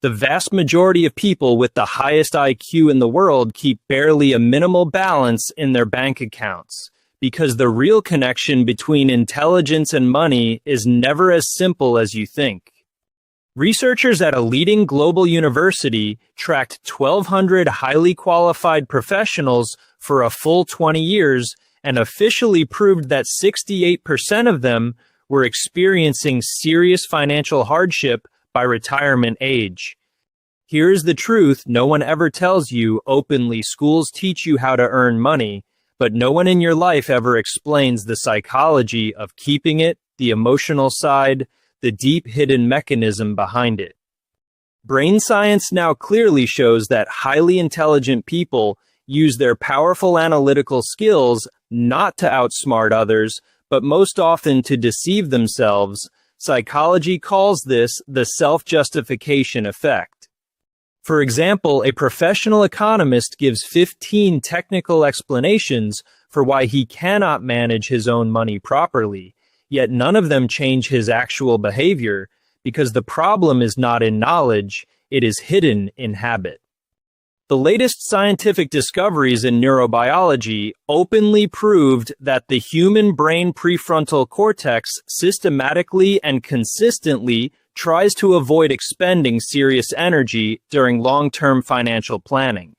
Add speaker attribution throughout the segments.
Speaker 1: The vast majority of people with the highest IQ in the world keep barely a minimal balance in their bank accounts, because the real connection between intelligence and money is never as simple as you think. Researchers at a leading global university tracked 1,200 highly qualified professionals for a full 20 years and officially proved that 68% of them were experiencing serious financial hardship by retirement age. Here's the truth no one ever tells you openly. Schools teach you how to earn money, but no one in your life ever explains the psychology of keeping it, the emotional side, the deep hidden mechanism behind it. Brain science now clearly shows that highly intelligent people use their powerful analytical skills not to outsmart others, but most often to deceive themselves. Psychology calls this the self-justification effect. For example, a professional economist gives 15 technical explanations for why he cannot manage his own money properly, yet none of them change his actual behavior, because the problem is not in knowledge, it is hidden in habit. The latest scientific discoveries in neurobiology openly proved that the human brain prefrontal cortex systematically and consistently tries to avoid expending serious energy during long-term financial planning.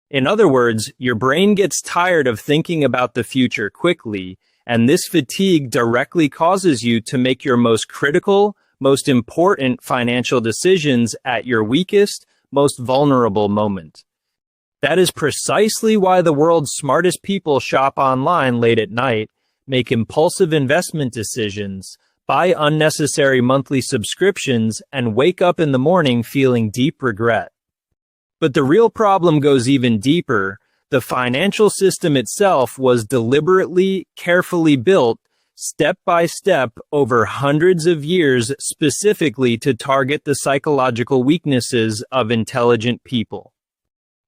Speaker 1: In other words, your brain gets tired of thinking about the future quickly, and this fatigue directly causes you to make your most critical, most important financial decisions at your weakest, most vulnerable moment. That is precisely why the world's smartest people shop online late at night, make impulsive investment decisions, buy unnecessary monthly subscriptions, and wake up in the morning feeling deep regret. But the real problem goes even deeper. The financial system itself was deliberately, carefully built, step by step, over hundreds of years, specifically to target the psychological weaknesses of intelligent people.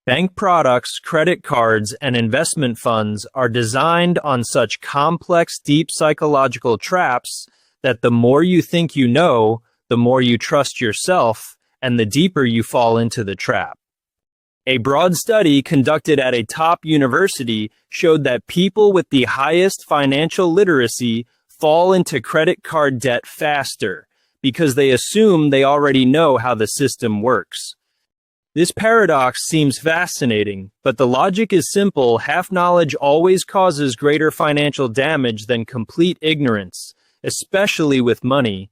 Speaker 1: Bank products, credit cards, and investment funds are designed on such complex, deep psychological traps that the more you think you know, the more you trust yourself, and the deeper you fall into the trap. A broad study conducted at a top university showed that people with the highest financial literacy fall into credit card debt faster because they assume they already know how the system works. This paradox seems fascinating, but the logic is simple. Half knowledge always causes greater financial damage than complete ignorance, especially with money.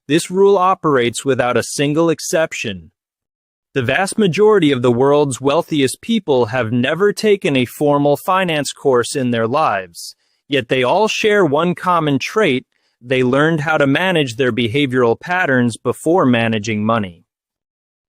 Speaker 1: This rule operates without a single exception. The vast majority of the world's wealthiest people have never taken a formal finance course in their lives, yet they all share one common trait: they learned how to manage their behavioral patterns before managing money.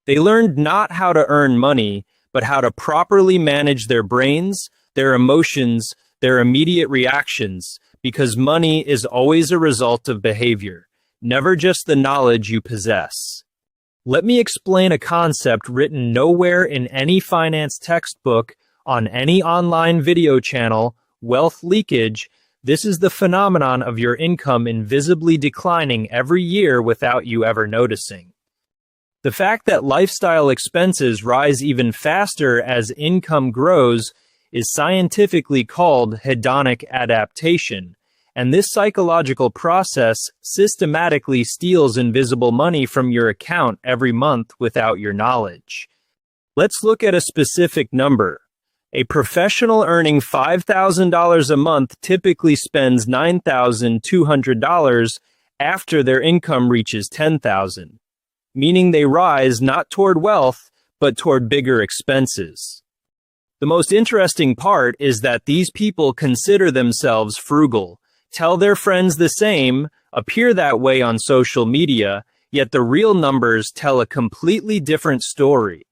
Speaker 1: They learned not how to earn money, but how to properly manage their brains, their emotions, their immediate reactions, because money is always a result of behavior, never just the knowledge you possess. Let me explain a concept written nowhere in any finance textbook, on any online video channel: wealth leakage. This is the phenomenon of your income invisibly declining every year without you ever noticing. The fact that lifestyle expenses rise even faster as income grows is scientifically called hedonic adaptation, and this psychological process systematically steals invisible money from your account every month without your knowledge. Let's look at a specific number. A professional earning $5,000 a month typically spends $9,200 after their income reaches $10,000, meaning they rise not toward wealth, but toward bigger expenses. The most interesting part is that these people consider themselves frugal, tell their friends the same, appear that way on social media, yet the real numbers tell a completely different story.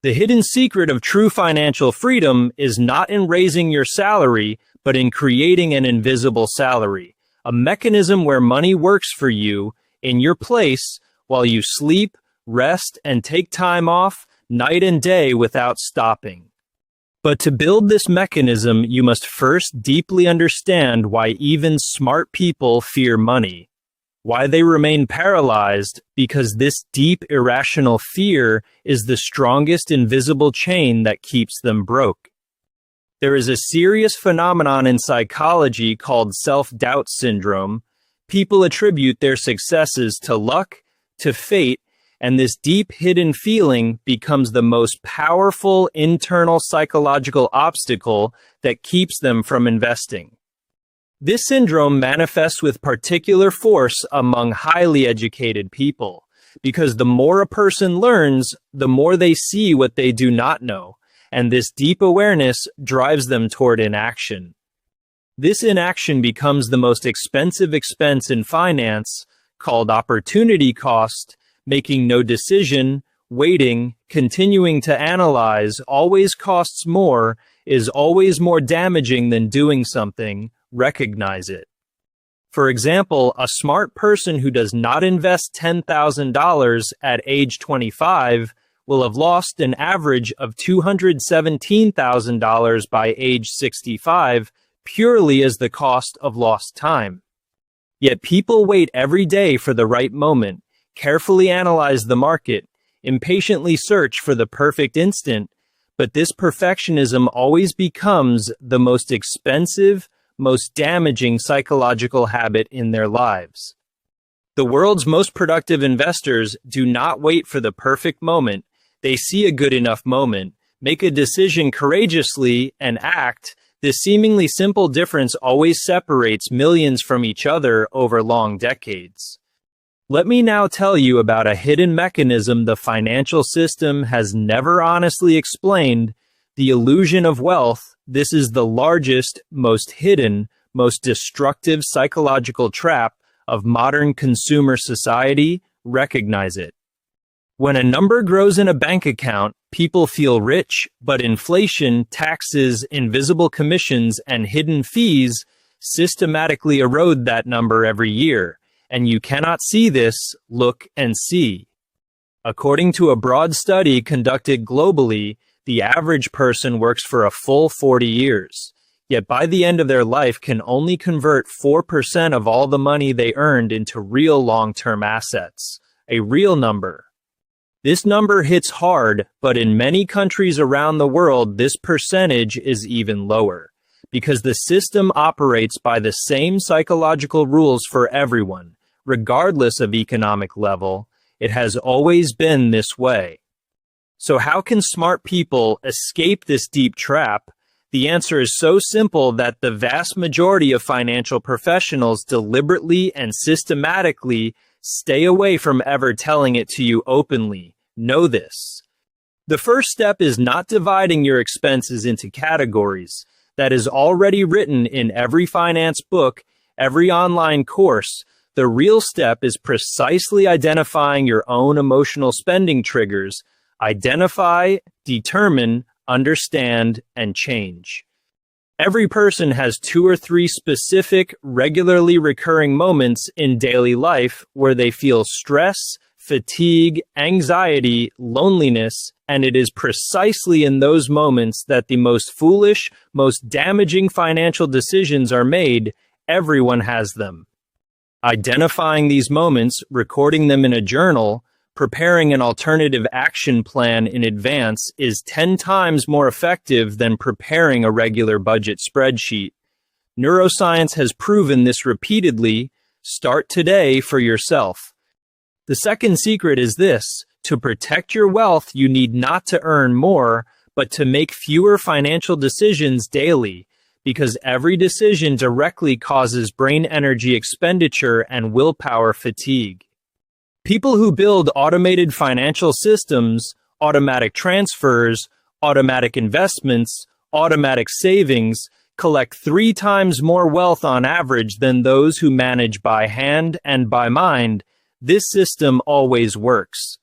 Speaker 1: The hidden secret of true financial freedom is not in raising your salary, but in creating an invisible salary, a mechanism where money works for you, in your place, while you sleep, rest, and take time off, night and day, without stopping. But to build this mechanism, you must first deeply understand why even smart people fear money. Why they remain paralyzed? Because this deep irrational fear is the strongest invisible chain that keeps them broke. There is a serious phenomenon in psychology called self-doubt syndrome. People attribute their successes to luck, to fate, and this deep hidden feeling becomes the most powerful internal psychological obstacle that keeps them from investing. This syndrome manifests with particular force among highly educated people, because the more a person learns, the more they see what they do not know, and this deep awareness drives them toward inaction. This inaction becomes the most expensive expense in finance, called opportunity cost. Making no decision, waiting, continuing to analyze always costs more, is always more damaging than doing something. Recognize it. For example, a smart person who does not invest $10,000 at age 25 will have lost an average of $217,000 by age 65 purely as the cost of lost time. Yet people wait every day for the right moment, carefully analyze the market, impatiently search for the perfect instant, but this perfectionism always becomes the most expensive, most damaging psychological habit in their lives. The world's most productive investors do not wait for the perfect moment. They see a good enough moment, make a decision courageously, and act. This seemingly simple difference always separates millions from each other over long decades. Let me now tell you about a hidden mechanism the financial system has never honestly explained: the illusion of wealth. This is the largest, most hidden, most destructive psychological trap of modern consumer society. Recognize it. When a number grows in a bank account, people feel rich, but inflation, taxes, invisible commissions, and hidden fees systematically erode that number every year. And you cannot see this. Look and see. According to a broad study conducted globally, the average person works for a full 40 years, yet by the end of their life can only convert 4% of all the money they earned into real long-term assets, a real number. This number hits hard, but in many countries around the world, this percentage is even lower, because the system operates by the same psychological rules for everyone, regardless of economic level. It has always been this way. So how can smart people escape this deep trap? The answer is so simple that the vast majority of financial professionals deliberately and systematically stay away from ever telling it to you openly. Know this. The first step is not dividing your expenses into categories. That is already written in every finance book, every online course. The real step is precisely identifying your own emotional spending triggers. Identify, determine, understand, and change. Every person has 2 or 3 specific, regularly recurring moments in daily life where they feel stress, fatigue, anxiety, loneliness, and it is precisely in those moments that the most foolish, most damaging financial decisions are made. Everyone has them. Identifying these moments, recording them in a journal, preparing an alternative action plan in advance is 10 times more effective than preparing a regular budget spreadsheet. Neuroscience has proven this repeatedly. Start today for yourself. The second secret is this: to protect your wealth, you need not to earn more, but to make fewer financial decisions daily, because every decision directly causes brain energy expenditure and willpower fatigue. People who build automated financial systems, automatic transfers, automatic investments, automatic savings, collect 3 times more wealth on average than those who manage by hand and by mind. This system always works.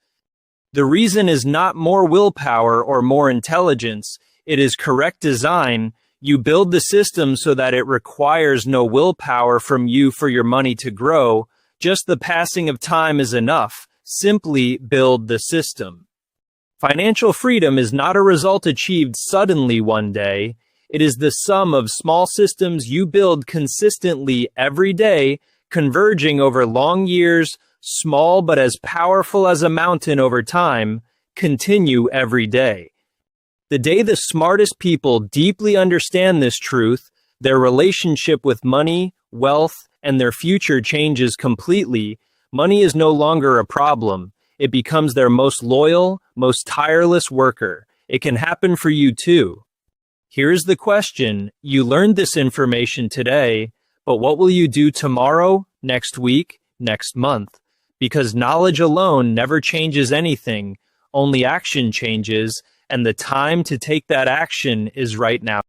Speaker 1: The reason is not more willpower or more intelligence. It is correct design. You build the system so that it requires no willpower from you for your money to grow. Just the passing of time is enough. Simply build the system. Financial freedom is not a result achieved suddenly one day. It is the sum of small systems you build consistently every day, converging over long years, small but as powerful as a mountain over time, continue every day. The day the smartest people deeply understand this truth, their relationship with money, wealth, and their future changes completely. Money is no longer a problem. It becomes their most loyal, most tireless worker. It can happen for you too. Here's the question. You learned this information today, but what will you do tomorrow, next week, next month? Because knowledge alone never changes anything, only action changes, and the time to take that action is right now.